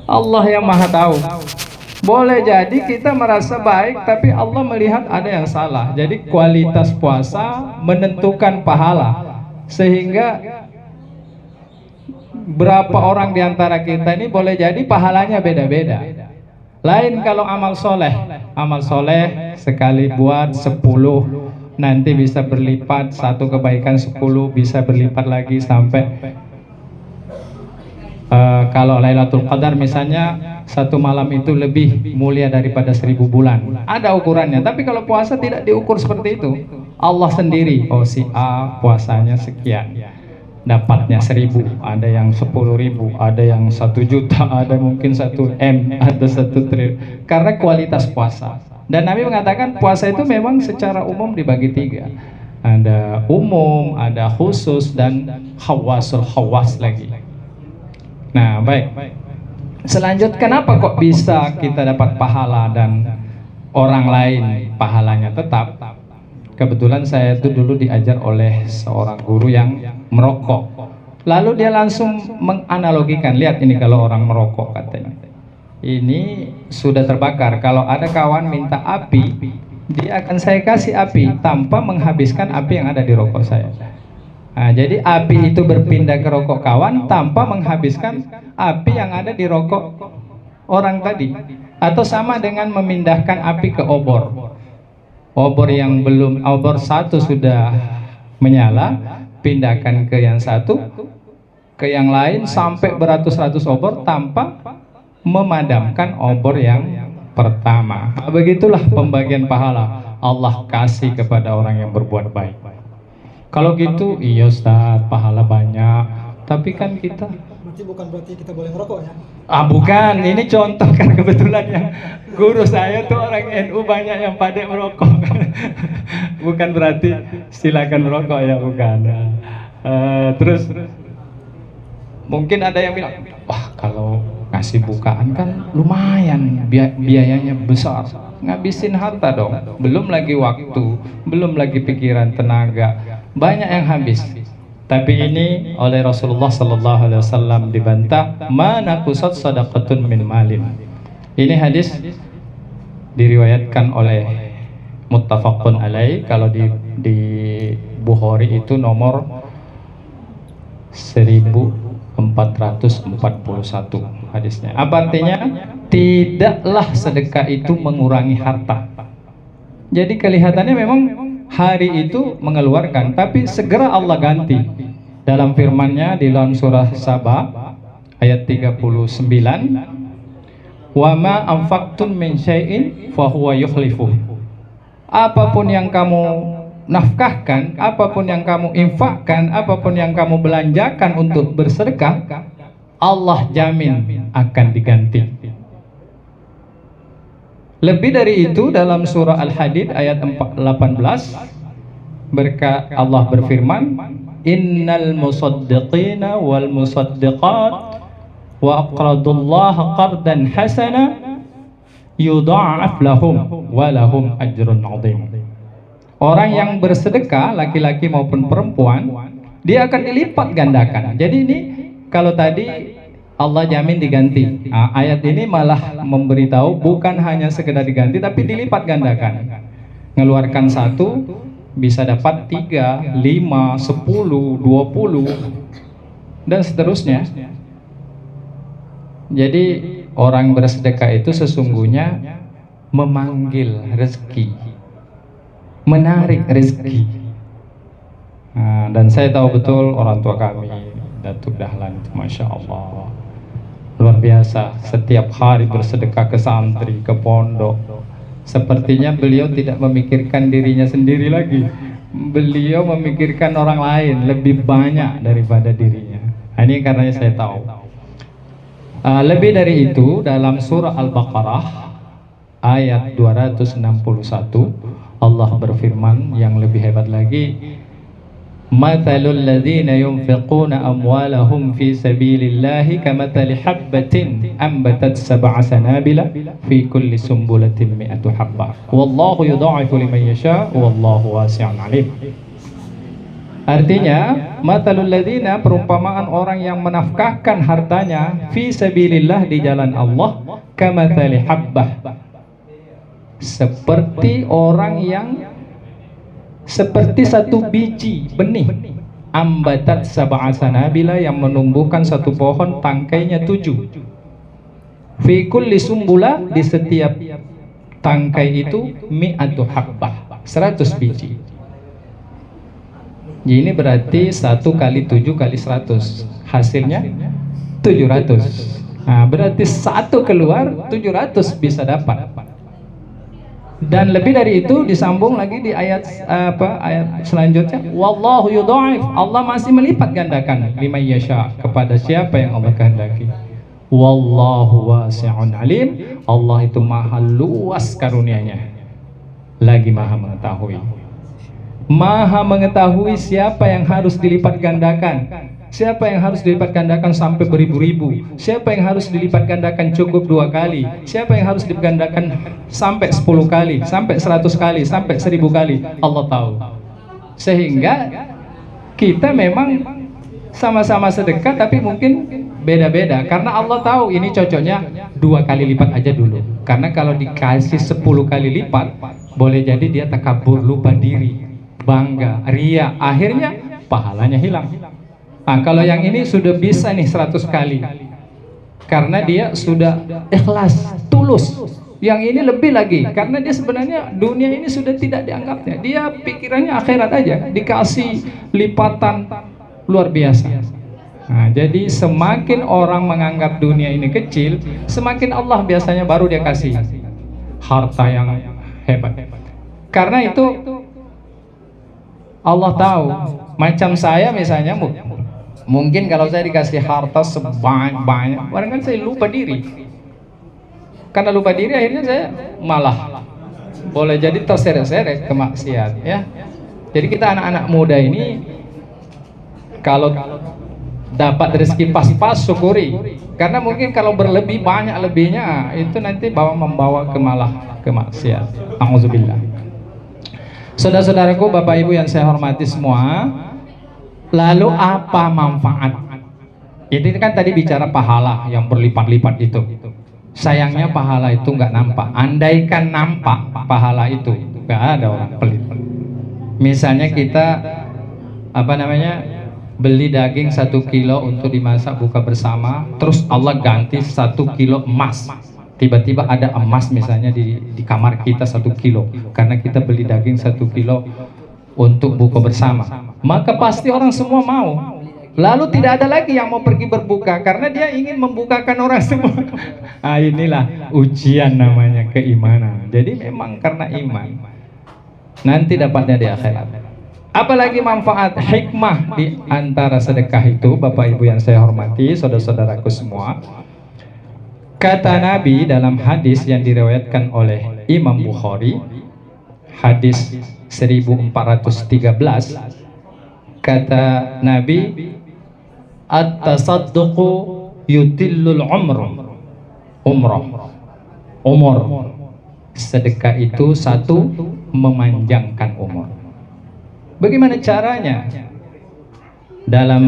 Allah yang maha tahu. Boleh jadi kita merasa baik, tapi Allah melihat ada yang salah. Jadi kualitas puasa menentukan pahala. Sehingga berapa orang di antara kita ini boleh jadi pahalanya beda-beda. Lain kalau amal soleh sekali buat 10 nanti bisa berlipat, satu kebaikan 10 bisa berlipat lagi sampai kalau Lailatul Qadar misalnya satu malam itu lebih mulia daripada 1000 bulan. Ada ukurannya, tapi kalau puasa tidak diukur seperti itu. Allah sendiri, oh si A puasanya sekian, dapatnya 1000, ada yang 10.000, ada yang 1 juta, ada mungkin 1 M, ada 1 triliun, karena kualitas puasa. Dan Nabi mengatakan puasa itu memang secara umum dibagi 3. Ada umum, ada khusus, dan khawasul khawas lagi. Nah, baik. Selanjutnya, kenapa kok bisa kita dapat pahala dan orang lain pahalanya tetap? Kebetulan saya itu dulu diajar oleh seorang guru yang merokok. Lalu dia langsung menganalogikan, lihat ini kalau orang merokok katanya. Ini sudah terbakar, kalau ada kawan minta api, dia akan saya kasih api tanpa menghabiskan api yang ada di rokok saya. Nah, jadi api itu berpindah ke rokok kawan tanpa menghabiskan api yang ada di rokok orang tadi. Atau sama dengan memindahkan api ke obor. Obor yang belum, obor satu sudah menyala, pindahkan ke yang satu, ke yang lain sampai beratus-ratus obor tanpa memadamkan obor yang pertama. Begitulah pembagian pahala Allah kasih kepada orang yang berbuat baik. Kalau gitu, iya Ustaz, pahala banyak. Tapi kan kita berarti kita boleh ngerokok ya? Bukan, ini contoh kan kebetulan yang guru saya tuh orang NU banyak yang pada merokok. Bukan berarti silakan merokok ya, bukan. Terus mungkin ada yang bilang, wah kalau ngasih bukaan kan lumayan, biayanya besar, ngabisin harta dong, belum lagi waktu, belum lagi pikiran, tenaga, banyak yang habis. Tapi ini oleh Rasulullah Sallallahu Alaihi Wasallam dibantah, mana kusat sadaqatun min malin. Ini hadis diriwayatkan oleh muttafaqun alaih. Kalau di Bukhari itu nomor 1441 hadisnya. Apa artinya? Tidaklah sedekah itu mengurangi harta. Jadi kelihatannya memang hari itu mengeluarkan, tapi segera Allah ganti. Dalam firman-Nya di dalam surah Saba ayat 39, "Wa ma anfaqtum min syai'in fa huwa yukhlifuh." Apapun yang kamu nafkahkan, apapun yang kamu infakkan, apapun yang kamu belanjakan untuk bersedekah, Allah jamin akan diganti. Lebih dari itu, dalam surah Al-Hadid ayat 18 Allah berfirman, innal musaddiqina wal musaddiqat wa aqradullaha qardan hasana yudha'af lahum wa lahum ajrun 'azim. Orang yang bersedekah, laki-laki maupun perempuan, dia akan dilipat gandakan. Jadi ini kalau tadi Allah jamin diganti, ayat ini malah memberitahu bukan hanya sekedar diganti, tapi dilipat gandakan. Ngeluarkan satu bisa dapat 3, 5, 10, 20 dan seterusnya. Jadi orang bersedekah itu sesungguhnya memanggil rezeki, menarik rezeki. Dan saya tahu betul orang tua kami, Datuk Dahlan itu Masya Allah luar biasa, setiap hari bersedekah ke santri, ke pondok. Sepertinya beliau tidak memikirkan dirinya sendiri lagi, beliau memikirkan orang lain lebih banyak daripada dirinya. Ini karena saya tahu. Lebih dari itu, dalam surah Al-Baqarah ayat 261 Allah berfirman yang lebih hebat lagi, mathalul ladzina yunfiquna amwalahum fi sabilillahi kamathali habbatin ambatat sab'a sanabila fi kulli sumbulatin mi'atu habbah wallahu yudha'ifu liman yasha wallahu wasi'un alim. Artinya, matalul ladzina, perumpamaan orang yang menafkahkan hartanya fi sabilillah, di jalan Allah, kamatsali habbah, seperti orang yang seperti satu biji benih, ambatat sab'a sanabila, yang menumbuhkan satu pohon tangkainya 7, fi kulli sumbula, di setiap tangkai itu mi'atu habbah, 100 biji. Jadi ini berarti 1 kali 7 kali 100, hasilnya 700. Nah, berarti 1 keluar 700 bisa dapat. Dan lebih dari itu disambung lagi di ayat ayat selanjutnya, wallahu yudha'if, Allah masih melipat gandakan liman yasha, kepada siapa yang Allah kehendaki. Wallahu wasi'un alim, Allah itu maha luas karunianya, lagi maha mengetahui. Maha mengetahui siapa yang harus dilipat gandakan, siapa yang harus dilipat gandakan sampai beribu-ribu, siapa yang harus dilipat gandakan cukup 2 kali, siapa yang harus dilipat gandakan sampai 10 kali, sampai 100 kali, sampai 1000 kali. Allah tahu. Sehingga kita memang sama-sama sedekah, tapi mungkin beda-beda, karena Allah tahu ini cocoknya 2 kali lipat aja dulu. Karena kalau dikasih 10 kali lipat, boleh jadi dia takabur, lupa diri, bangga, ria, akhirnya pahalanya hilang. Nah, kalau yang ini sudah bisa nih 100 kali, karena dia sudah ikhlas, tulus. Yang ini lebih lagi, karena dia sebenarnya dunia ini sudah tidak dianggapnya, dia pikirannya akhirat aja, dikasih lipatan luar biasa. Nah, jadi semakin orang menganggap dunia ini kecil, semakin Allah biasanya baru dia kasih harta yang hebat. Karena itu Allah tahu. Macam saya misalnya, mungkin kalau saya dikasih harta sebanyak-banyak, barangkali saya lupa diri. Karena lupa diri, akhirnya saya malah boleh jadi terseret-seret ke maksiat, ya. Jadi kita anak-anak muda ini, kalau dapat rezeki pas-pas, syukuri. Karena mungkin kalau berlebih, banyak lebihnya, itu nanti membawa ke maksiat. Auzubillah. Saudara-saudaraku, Bapak Ibu yang saya hormati semua, lalu apa manfaat? Itu kan tadi bicara pahala yang berlipat-lipat itu. Sayangnya pahala itu nggak nampak. Andaikan nampak pahala itu, nggak ada orang pelit. Misalnya kita beli daging 1 kilo untuk dimasak buka bersama, terus Allah ganti 1 kilo emas. Tiba-tiba ada emas misalnya di kamar kita 1 kilo, karena kita beli daging 1 kilo untuk buka bersama, maka pasti orang semua mau. Lalu tidak ada lagi yang mau pergi berbuka, karena dia ingin membukakan orang semua. Nah, inilah ujian namanya keimanan. Jadi memang karena iman, nanti dapatnya di akhirat. Apalagi manfaat hikmah di antara sedekah itu, Bapak Ibu yang saya hormati, saudara-saudaraku semua. Kata Nabi dalam hadis yang diriwayatkan oleh Imam Bukhari, hadis 1413, kata Nabi, at-tasadduqu yutillul umur. Sedekah itu satu, memanjangkan umur. Bagaimana caranya? Dalam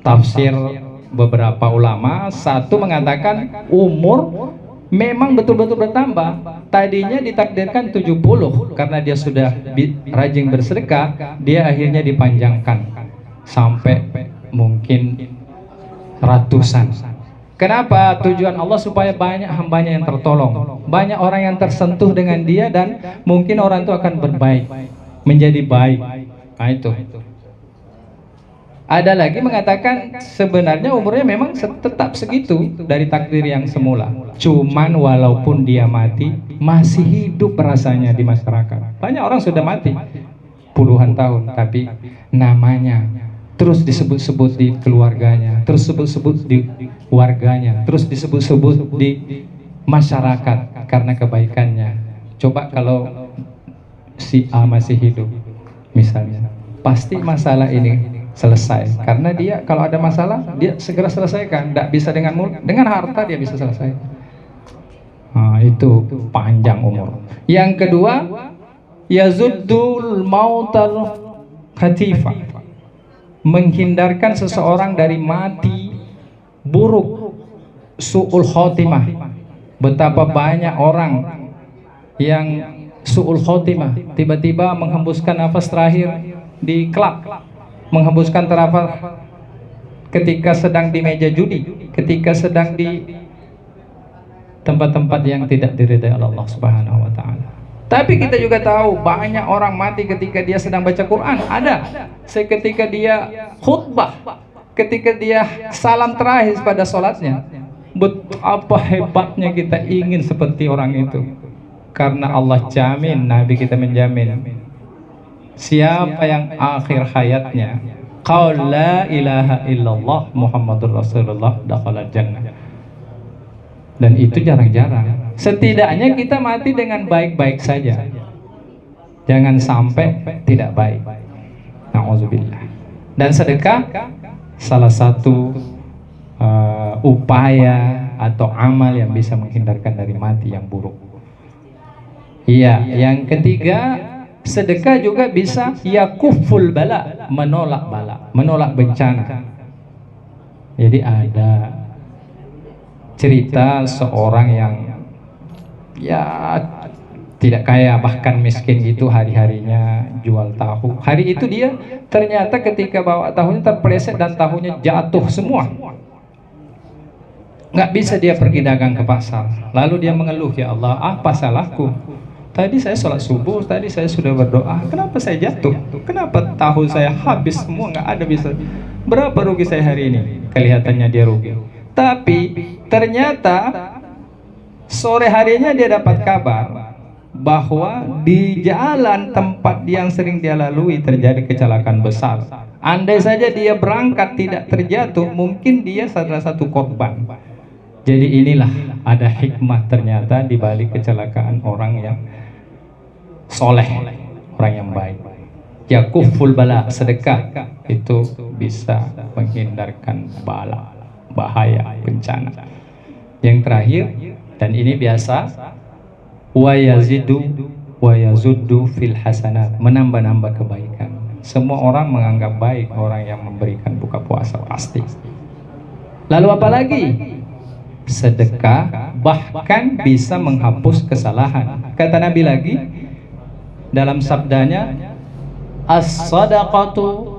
tafsir beberapa ulama, satu mengatakan umur memang betul-betul bertambah. Tadinya ditakdirkan 70, karena dia sudah rajin bersedekah, dia akhirnya dipanjangkan sampai mungkin ratusan. Kenapa? Tujuan Allah supaya banyak hambanya yang tertolong, banyak orang yang tersentuh dengan dia, dan mungkin orang itu akan berbaik, menjadi baik. Nah, itu. Ada lagi mengatakan sebenarnya umurnya memang tetap segitu dari takdir yang semula. Cuman walaupun dia mati, masih hidup rasanya di masyarakat. Banyak orang sudah mati puluhan tahun, tapi namanya terus disebut-sebut di keluarganya, terus disebut-sebut di warganya, terus disebut-sebut di masyarakat karena kebaikannya. Coba kalau si A masih hidup misalnya, pasti masalah ini selesai, karena dia kalau ada masalah dia segera selesaikan. Tidak bisa dengan harta dia bisa selesai. Nah, itu panjang umur. Yang kedua, yazuddul mautal khatifah, menghindarkan seseorang dari mati buruk, su'ul khotimah. Betapa banyak orang yang su'ul khotimah, tiba-tiba menghembuskan nafas terakhir di klub, menghembuskan nafas ketika sedang di meja judi, ketika sedang di tempat-tempat yang tidak diridai Allah Subhanahu wa taala. Tapi kita juga tahu banyak orang mati ketika dia sedang baca Quran. Ada seketika dia khutbah, ketika dia salam terakhir pada sholatnya. Betapa hebatnya kita ingin seperti orang itu, karena Allah jamin, Nabi kita menjamin, siapa yang akhir hayatnya qaul la ilaha illallah Muhammadur Rasulullah dakhala jannah. Dan itu jarang-jarang. Setidaknya kita mati dengan baik-baik saja, jangan sampai tidak baik. Na'udzubillah. Dan sedekah salah satu upaya atau amal yang bisa menghindarkan dari mati yang buruk. Iya, yang ketiga, sedekah juga bisa yakuful bala, menolak bencana. Jadi ada cerita seorang yang ya tidak kaya, bahkan miskin gitu, hari-harinya jual tahu. Hari itu dia ternyata ketika bawa tahunya terpeleset dan tahunya jatuh semua. Nggak bisa dia pergi dagang ke pasar. Lalu dia mengeluh, ya Allah, apa salahku? Tadi saya sholat subuh, tadi saya sudah berdoa, kenapa saya jatuh? Kenapa tahu saya habis semua, nggak ada bisa? Berapa rugi saya hari ini? Kelihatannya dia rugi. Tapi ternyata sore harinya dia dapat kabar bahwa di jalan tempat yang sering dia lalui terjadi kecelakaan besar. Andai saja dia berangkat tidak terjatuh, mungkin dia salah satu korban. Jadi inilah ada hikmah ternyata di balik kecelakaan orang yang soleh, orang yang baik. Yakuful bala, sedekah itu bisa menghindarkan bala, bahaya, bencana. Yang terakhir, dan ini biasa, wa yazuddu fil hasanat, menambah-nambah kebaikan. Semua orang menganggap baik orang yang memberikan buka puasa, pasti. Lalu apa lagi? Sedekah bahkan bisa menghapus kesalahan. Kata Nabi lagi dalam sabdanya, as-sadaqatu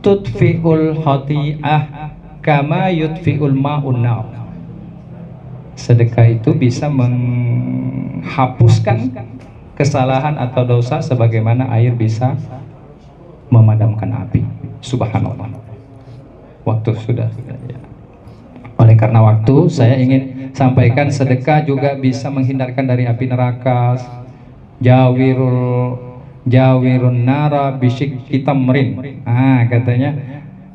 tudfi'ul khati'ah kama yudfi'ul ma'un nar. Sedekah itu bisa menghapuskan kesalahan atau dosa sebagaimana air bisa memadamkan api. Subhanallah. Waktu sudah ya. Oleh karena waktu, saya ingin sampaikan sedekah juga bisa menghindarkan dari api neraka. Jawirun nara bisyik tamrin. Katanya,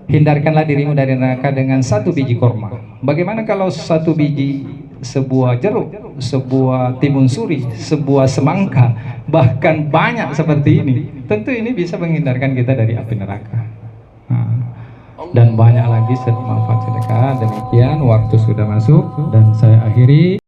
hindarkanlah dirimu dari neraka dengan satu biji korma. Bagaimana kalau satu biji, sebuah jeruk, sebuah timun suri, sebuah semangka, bahkan banyak seperti ini? Tentu ini bisa menghindarkan kita dari api neraka. Dan banyak lagi manfaat sedekah. Demikian, waktu sudah masuk dan saya akhiri.